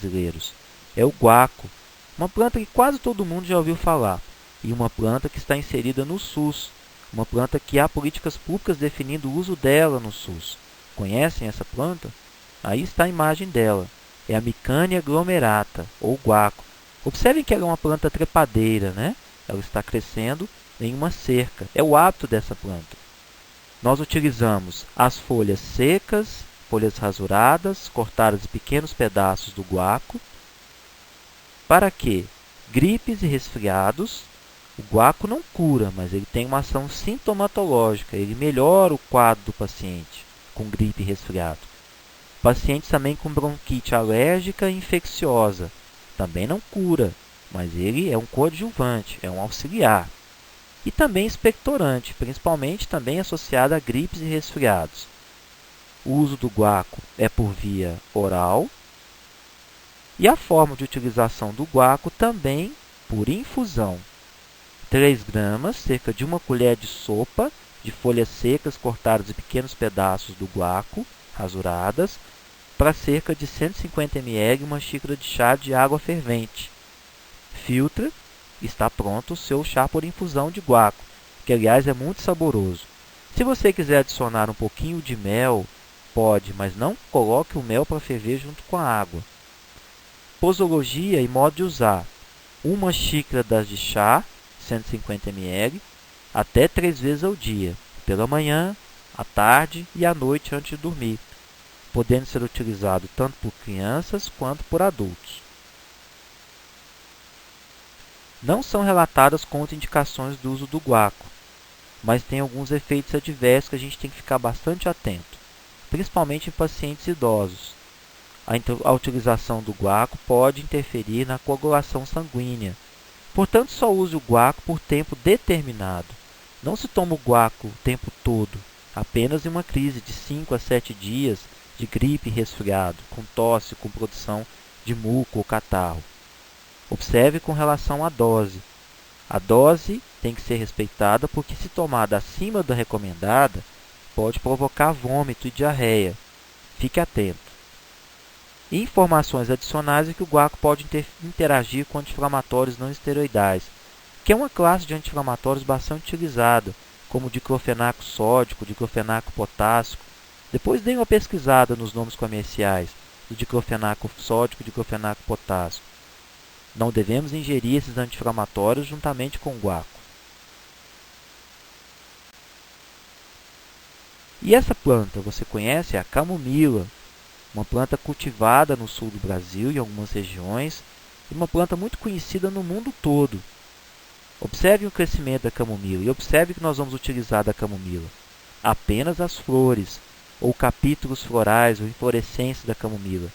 brasileiros. É o guaco, uma planta que quase todo mundo já ouviu falar, e uma planta que está inserida no SUS, uma planta que há políticas públicas definindo o uso dela no SUS. Conhecem essa planta? Aí está a imagem dela. É a Micânia glomerata, ou guaco. Observem que ela é uma planta trepadeira, né? Ela está crescendo em uma cerca. É o hábito dessa planta. Nós utilizamos as folhas secas, folhas rasuradas, cortadas em pequenos pedaços do guaco. Para quê? Gripes e resfriados. O guaco não cura, mas ele tem uma ação sintomatológica. Ele melhora o quadro do paciente com gripe e resfriado. Pacientes também com bronquite alérgica e infecciosa. Também não cura, mas ele é um coadjuvante, é um auxiliar. E também expectorante, principalmente também associado a gripes e resfriados. O uso do guaco é por via oral. E a forma de utilização do guaco também por infusão. 3 gramas, cerca de 1 colher de sopa de folhas secas cortadas em pequenos pedaços do guaco, rasuradas, para cerca de 150 ml uma xícara de chá de água fervente. Filtra e está pronto o seu chá por infusão de guaco, que aliás é muito saboroso. Se você quiser adicionar um pouquinho de mel, pode, mas não coloque o mel para ferver junto com a água. Posologia e modo de usar. 1 xícara das de chá, 150 ml, até 3 vezes ao dia, pela manhã, à tarde e à noite antes de dormir, podendo ser utilizado tanto por crianças quanto por adultos. Não são relatadas contraindicações do uso do guaco, mas tem alguns efeitos adversos que a gente tem que ficar bastante atento, principalmente em pacientes idosos. A utilização do guaco pode interferir na coagulação sanguínea. Portanto, só use o guaco por tempo determinado. Não se toma o guaco o tempo todo, apenas em uma crise de 5 a 7 dias de gripe e resfriado, com tosse, com produção de muco ou catarro. Observe com relação à dose. A dose tem que ser respeitada porque, se tomada acima da recomendada, pode provocar vômito e diarreia. Fique atento. E informações adicionais é que o guaco pode interagir com anti-inflamatórios não esteroidais, que é uma classe de anti-inflamatórios bastante utilizada, como o diclofenaco sódico, diclofenaco potássico. Depois dê uma pesquisada nos nomes comerciais do diclofenaco sódico e diclofenaco potássico. Não devemos ingerir esses anti-inflamatórios juntamente com o guaco. E essa planta, você conhece? É a camomila. Uma planta cultivada no sul do Brasil, em algumas regiões, e uma planta muito conhecida no mundo todo. Observe o crescimento da camomila e observe que nós vamos utilizar da camomila apenas as flores, ou capítulos florais, ou inflorescências da camomila.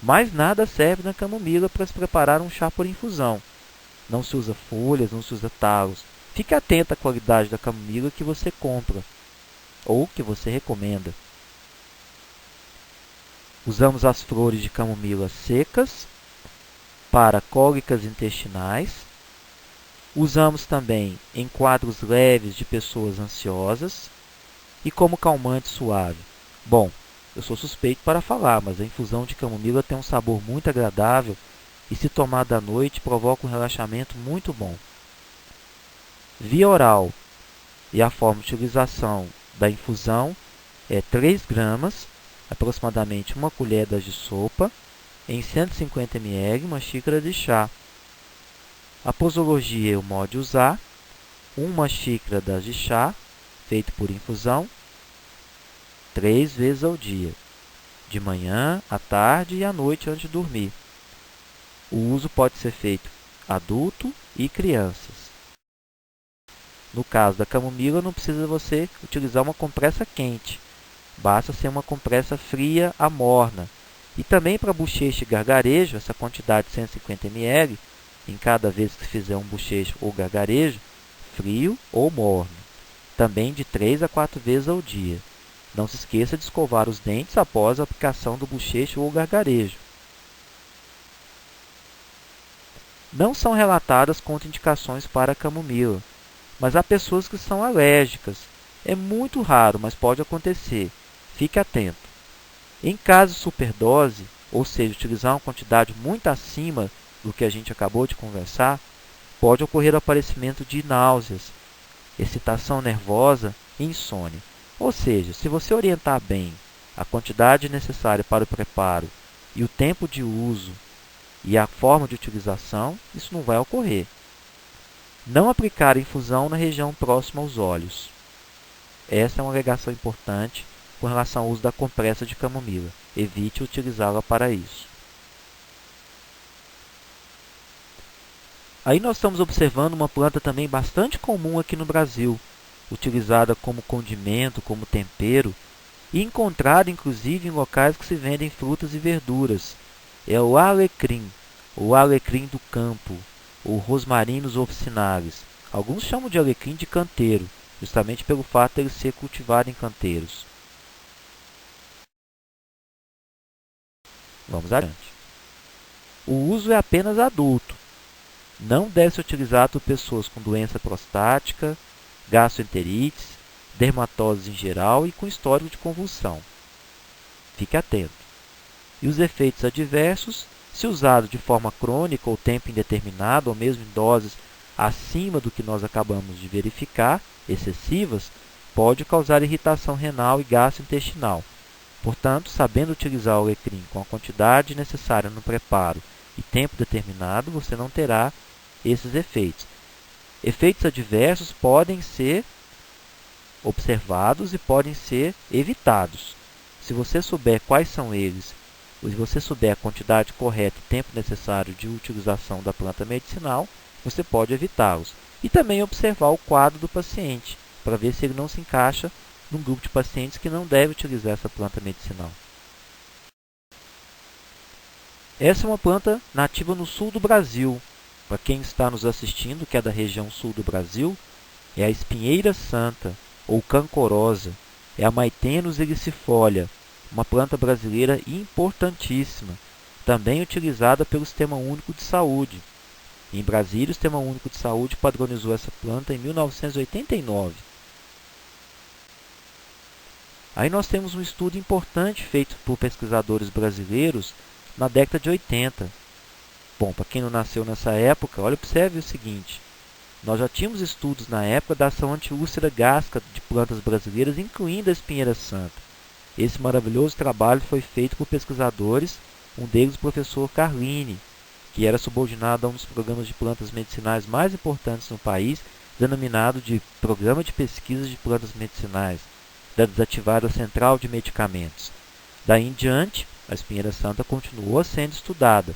Mais nada serve na camomila para se preparar um chá por infusão. Não se usa folhas, não se usa talos. Fique atento à qualidade da camomila que você compra, ou que você recomenda. Usamos as flores de camomila secas para cólicas intestinais. Usamos também em quadros leves de pessoas ansiosas e como calmante suave. Bom, eu sou suspeito para falar, mas a infusão de camomila tem um sabor muito agradável e, se tomada à noite, provoca um relaxamento muito bom. Via oral e a forma de utilização da infusão é 3 gramas, aproximadamente 1 colher de sopa, em 150 ml, uma xícara de chá. A posologia e o modo de usar: 1 xícara de chá, feito por infusão, 3 vezes ao dia, de manhã, à tarde e à noite antes de dormir. O uso pode ser feito adulto e crianças. No caso da camomila, não precisa você utilizar uma compressa quente. Basta ser uma compressa fria a morna. E também para bochecha e gargarejo, essa quantidade de 150 ml, em cada vez que fizer um bochecho ou gargarejo, frio ou morno. Também de 3 a 4 vezes ao dia. Não se esqueça de escovar os dentes após a aplicação do bochecho ou gargarejo. Não são relatadas contraindicações para a camomila, mas há pessoas que são alérgicas. É muito raro, mas pode acontecer. Fique atento. Em caso de superdose, ou seja, utilizar uma quantidade muito acima do que a gente acabou de conversar, pode ocorrer o aparecimento de náuseas, excitação nervosa e insônia. Ou seja, se você orientar bem a quantidade necessária para o preparo e o tempo de uso e a forma de utilização, isso não vai ocorrer. Não aplicar infusão na região próxima aos olhos. Essa é uma alegação importante com relação ao uso da compressa de camomila. Evite utilizá-la para isso. Aí nós estamos observando uma planta também bastante comum aqui no Brasil, utilizada como condimento, como tempero, e encontrada inclusive em locais que se vendem frutas e verduras. É o alecrim do campo, ou Rosmarinus officinalis. Alguns chamam de alecrim de canteiro, justamente pelo fato de ele ser cultivado em canteiros. Vamos adiante. O uso é apenas adulto. Não deve ser utilizado por pessoas com doença prostática, gastroenterites, dermatoses em geral e com histórico de convulsão. Fique atento. E os efeitos adversos, se usado de forma crônica ou tempo indeterminado, ou mesmo em doses acima do que nós acabamos de verificar, excessivas, pode causar irritação renal e gastrointestinal. Portanto, sabendo utilizar o alecrim com a quantidade necessária no preparo e tempo determinado, você não terá esses efeitos. Efeitos adversos podem ser observados e podem ser evitados. Se você souber quais são eles, ou se você souber a quantidade correta e tempo necessário de utilização da planta medicinal, você pode evitá-los. E também observar o quadro do paciente, para ver se ele não se encaixa num grupo de pacientes que não deve utilizar essa planta medicinal. Essa é uma planta nativa no sul do Brasil. Para quem está nos assistindo, que é da região sul do Brasil, é a espinheira santa, ou cancorosa, é a Maitenus ericifolia, uma planta brasileira importantíssima, também utilizada pelo Sistema Único de Saúde. Em Brasília, o Sistema Único de Saúde padronizou essa planta em 1989. Aí nós temos um estudo importante feito por pesquisadores brasileiros na década de 80. Bom, para quem não nasceu nessa época, observe o seguinte. Nós já tínhamos estudos na época da ação antiúlcera gástrica de plantas brasileiras, incluindo a espinheira santa. Esse maravilhoso trabalho foi feito por pesquisadores, um deles o professor Carlini, que era subordinado a um dos programas de plantas medicinais mais importantes no país, denominado de Programa de Pesquisa de Plantas Medicinais, da desativada Central de Medicamentos. Daí em diante, a espinheira santa continuou sendo estudada.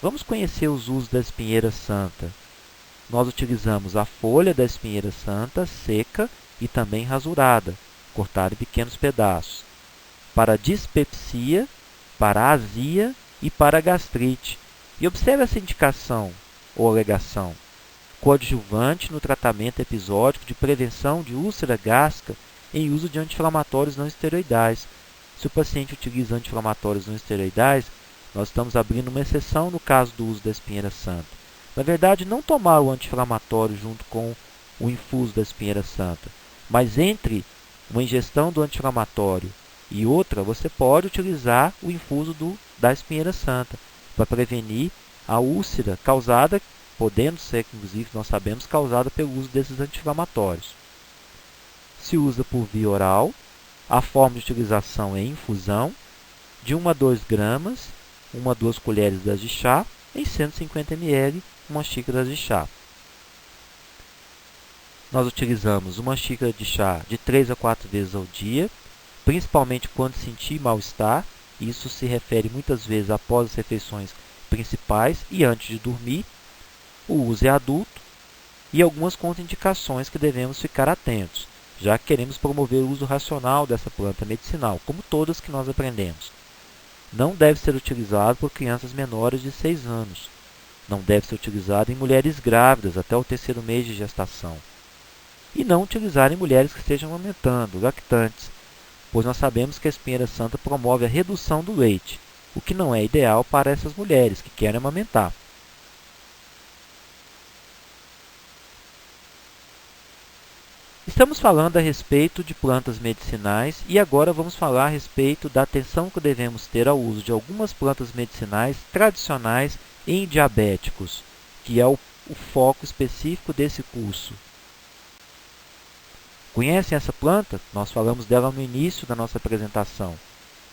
Vamos conhecer os usos da espinheira santa. Nós utilizamos a folha da espinheira santa seca e também rasurada, cortada em pequenos pedaços, para dispepsia, para azia e para gastrite. E observe essa indicação ou alegação: coadjuvante no tratamento episódico de prevenção de úlcera gástrica em uso de anti-inflamatórios não esteroidais. Se o paciente utiliza anti-inflamatórios não esteroidais, nós estamos abrindo uma exceção no caso do uso da espinheira santa. Na verdade, não tomar o anti-inflamatório junto com o infuso da espinheira santa, mas entre uma ingestão do anti-inflamatório e outra, você pode utilizar o infuso da espinheira santa para prevenir a úlcera causada, podendo ser, inclusive, nós sabemos, causada pelo uso desses anti-inflamatórios. Se usa por via oral, a forma de utilização é infusão, de 1 a 2 gramas, 1 a 2 colheres de chá, em 150 ml, uma xícara de chá. Nós utilizamos uma xícara de chá de 3 a 4 vezes ao dia, principalmente quando sentir mal-estar. Isso se refere muitas vezes após as refeições principais e antes de dormir. O uso é adulto e algumas contraindicações que devemos ficar atentos, já que queremos promover o uso racional dessa planta medicinal, como todas que nós aprendemos. Não deve ser utilizado por crianças menores de 6 anos. Não deve ser utilizado em mulheres grávidas até o 3º mês de gestação. E não utilizar em mulheres que estejam amamentando, lactantes, pois nós sabemos que a espinheira santa promove a redução do leite, o que não é ideal para essas mulheres que querem amamentar. Estamos falando a respeito de plantas medicinais e agora vamos falar a respeito da atenção que devemos ter ao uso de algumas plantas medicinais tradicionais em diabéticos, que é o foco específico desse curso. Conhecem essa planta? Nós falamos dela no início da nossa apresentação.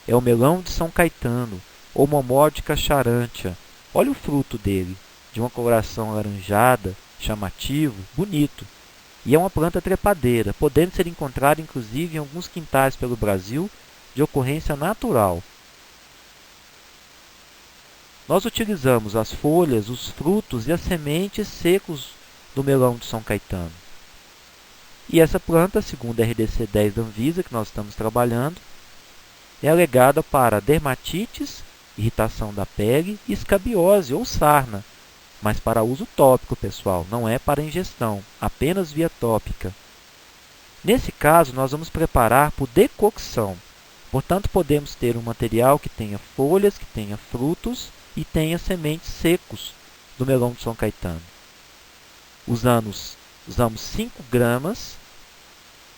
É o melão de São Caetano, ou Momordica charantia. Olha o fruto dele, de uma coloração alaranjada, chamativo, bonito. E é uma planta trepadeira, podendo ser encontrada inclusive em alguns quintais pelo Brasil, de ocorrência natural. Nós utilizamos as folhas, os frutos e as sementes secos do melão de São Caetano. E essa planta, segundo a RDC 10 da Anvisa, que nós estamos trabalhando, é alegada para dermatites, irritação da pele e escabiose ou sarna, mas para uso tópico, pessoal, não é para ingestão, apenas via tópica. Nesse caso, nós vamos preparar por decocção. Portanto, podemos ter um material que tenha folhas, que tenha frutos e tenha sementes secos do melão de São Caetano. Usamos 5 gramas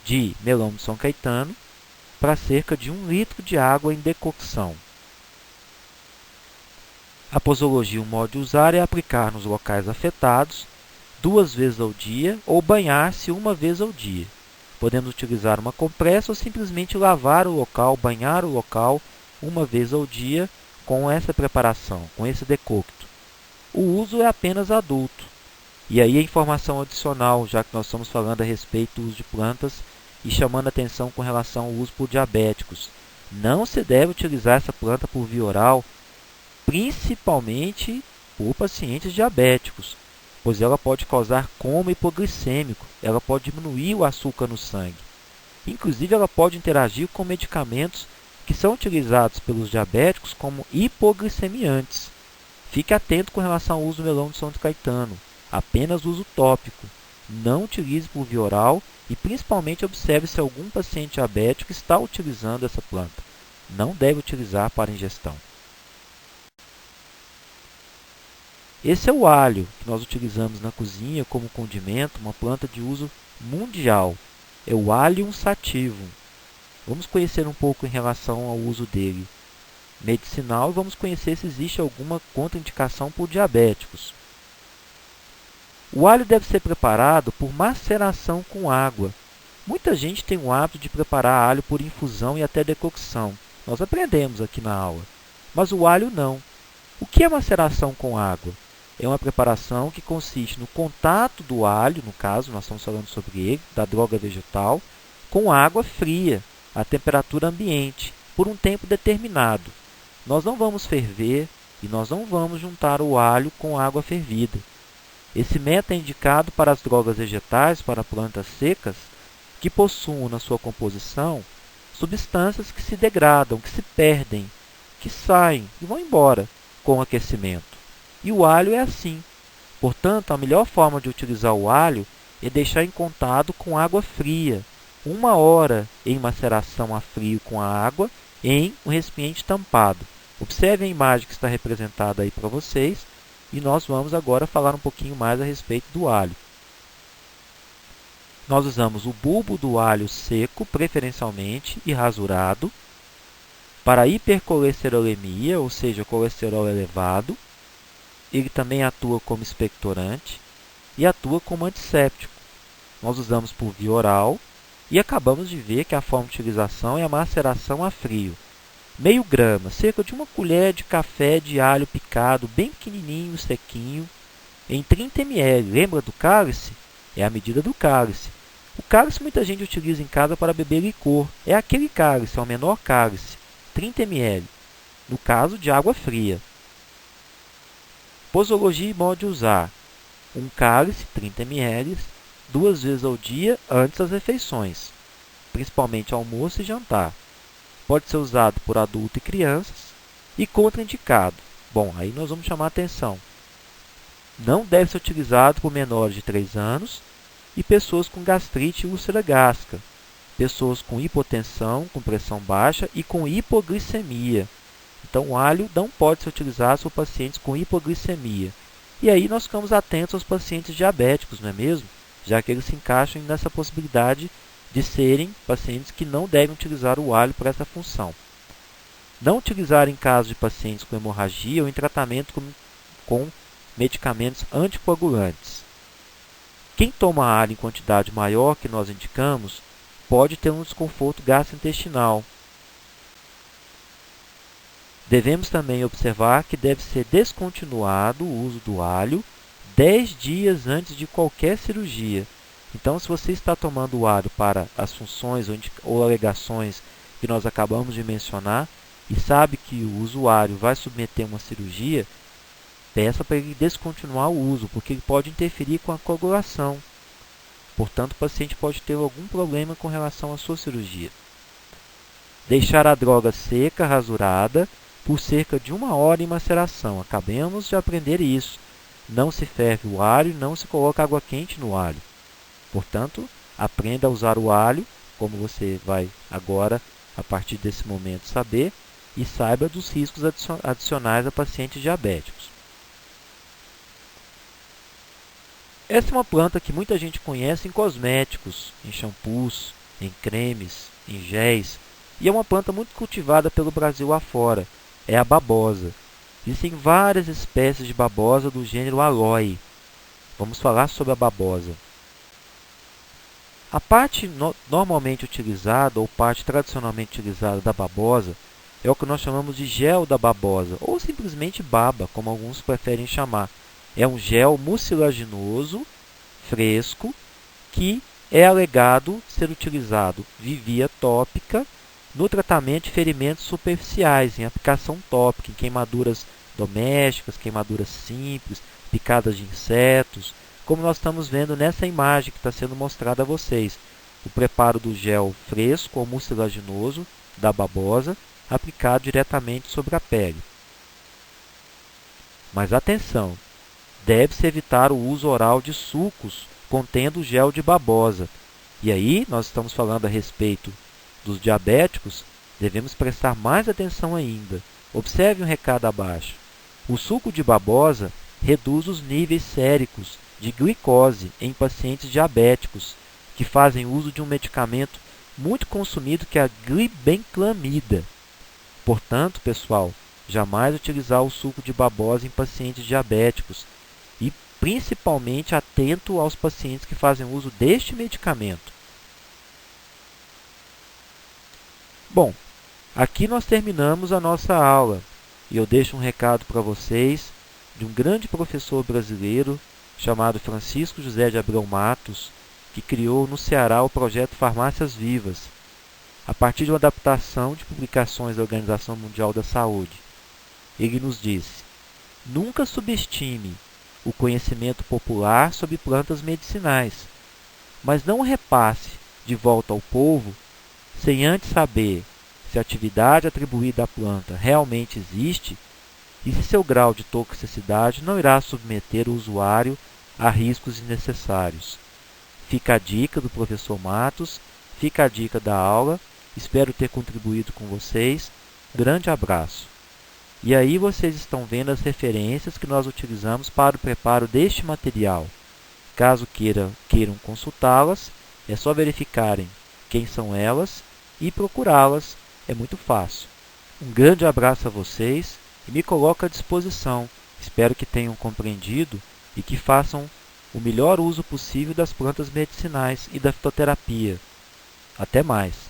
de melão de São Caetano para cerca de 1 litro de água em decocção. A posologia, o modo de usar é aplicar nos locais afetados 2 vezes ao dia ou banhar-se 1 vez ao dia. Podemos utilizar uma compressa ou simplesmente lavar o local, banhar o local 1 vez ao dia com essa preparação, com esse decocto. O uso é apenas adulto. E aí a informação adicional, já que nós estamos falando a respeito do uso de plantas e chamando a atenção com relação ao uso por diabéticos. Não se deve utilizar essa planta por via oral, principalmente por pacientes diabéticos, pois ela pode causar coma hipoglicêmico, ela pode diminuir o açúcar no sangue. Inclusive, ela pode interagir com medicamentos que são utilizados pelos diabéticos como hipoglicemiantes. Fique atento com relação ao uso do melão de São Caetano, apenas uso tópico. Não utilize por via oral e principalmente observe se algum paciente diabético está utilizando essa planta. Não deve utilizar para ingestão. Esse é o alho, que nós utilizamos na cozinha como condimento, uma planta de uso mundial. É o Allium sativum. Vamos conhecer um pouco em relação ao uso dele medicinal e vamos conhecer se existe alguma contraindicação por diabéticos. O alho deve ser preparado por maceração com água. Muita gente tem o hábito de preparar alho por infusão e até decocção. Nós aprendemos aqui na aula. Mas o alho não. O que é maceração com água? É uma preparação que consiste no contato do alho, no caso, nós estamos falando sobre ele, da droga vegetal, com água fria, a temperatura ambiente, por um tempo determinado. Nós não vamos ferver e nós não vamos juntar o alho com água fervida. Esse método é indicado para as drogas vegetais, para plantas secas, que possuam na sua composição substâncias que se degradam, que se perdem, que saem e vão embora com o aquecimento. E o alho é assim. Portanto, a melhor forma de utilizar o alho é deixar em contato com água fria, 1 hora em maceração a frio com a água em um recipiente tampado. Observe a imagem que está representada aí para vocês e nós vamos agora falar um pouquinho mais a respeito do alho. Nós usamos o bulbo do alho seco, preferencialmente, e rasurado, para hipercolesterolemia, ou seja, colesterol elevado. Ele também atua como expectorante e atua como antisséptico. Nós usamos por via oral e acabamos de ver que a forma de utilização é a maceração a frio. Meio grama, cerca de 1 colher de café de alho picado, bem pequenininho, sequinho, em 30 ml. Lembra do cálice? É a medida do cálice. O cálice muita gente utiliza em casa para beber licor. É aquele cálice, é o menor cálice, 30 ml. No caso de água fria. Posologia e modo de usar. Um cálice, 30 ml, 2 vezes ao dia antes das refeições, principalmente almoço e jantar. Pode ser usado por adultos e crianças e contraindicado. Bom, aí nós vamos chamar a atenção. Não deve ser utilizado por menores de 3 anos e pessoas com gastrite e úlcera gástrica, pessoas com hipotensão, com pressão baixa e com hipoglicemia. Então, o alho não pode ser utilizado por pacientes com hipoglicemia. E aí nós ficamos atentos aos pacientes diabéticos, não é mesmo? já que eles se encaixam nessa possibilidade de serem pacientes que não devem utilizar o alho para essa função. Não utilizar em caso de pacientes com hemorragia ou em tratamento com medicamentos anticoagulantes. Quem toma alho em quantidade maior que nós indicamos pode ter um desconforto gastrointestinal. Devemos também observar que deve ser descontinuado o uso do alho 10 dias antes de qualquer cirurgia. Então, se você está tomando o alho para as funções ou alegações que nós acabamos de mencionar e sabe que o usuário vai submeter uma cirurgia, peça para ele descontinuar o uso, porque ele pode interferir com a coagulação. Portanto, o paciente pode ter algum problema com relação à sua cirurgia. Deixar a droga seca, rasurada, por cerca de 1 hora em maceração. Acabamos de aprender isso. Não se ferve o alho, não se coloca água quente no alho. Portanto, aprenda a usar o alho, como você vai agora, a partir desse momento, saber, e saiba dos riscos adicionais a pacientes diabéticos. Essa é uma planta que muita gente conhece em cosméticos, em shampoos, em cremes, em géis, e é uma planta muito cultivada pelo Brasil afora. É a babosa. Existem várias espécies de babosa do gênero Aloe. Vamos falar sobre a babosa. A parte normalmente utilizada, ou parte tradicionalmente utilizada da babosa, é o que nós chamamos de gel da babosa, ou simplesmente baba, como alguns preferem chamar. É um gel mucilaginoso, fresco, que é alegado ser utilizado via tópica no tratamento de ferimentos superficiais, em aplicação tópica, em queimaduras domésticas, queimaduras simples, picadas de insetos, como nós estamos vendo nessa imagem que está sendo mostrada a vocês. O preparo do gel fresco ou mucilaginoso da babosa aplicado diretamente sobre a pele. Mas atenção! Deve-se evitar o uso oral de sucos contendo gel de babosa. E aí, nós estamos falando a respeito dos diabéticos, devemos prestar mais atenção ainda. Observe um recado abaixo. O suco de babosa reduz os níveis séricos de glicose em pacientes diabéticos que fazem uso de um medicamento muito consumido que é a glibenclamida. Portanto, pessoal, jamais utilizar o suco de babosa em pacientes diabéticos e principalmente atento aos pacientes que fazem uso deste medicamento. Bom, aqui nós terminamos a nossa aula e eu deixo um recado para vocês de um grande professor brasileiro chamado Francisco José de Abreu Matos, que criou no Ceará o projeto Farmácias Vivas, a partir de uma adaptação de publicações da Organização Mundial da Saúde. Ele nos disse: nunca subestime o conhecimento popular sobre plantas medicinais, mas não o repasse de volta ao povo sem antes saber se a atividade atribuída à planta realmente existe e se seu grau de toxicidade não irá submeter o usuário a riscos desnecessários. Fica a dica do professor Matos, fica a dica da aula, espero ter contribuído com vocês. Grande abraço! E aí vocês estão vendo as referências que nós utilizamos para o preparo deste material. Caso queiram consultá-las, é só verificarem quem são elas e procurá-las. É muito fácil. Um grande abraço a vocês e me coloco à disposição. Espero que tenham compreendido e que façam o melhor uso possível das plantas medicinais e da fitoterapia. Até mais!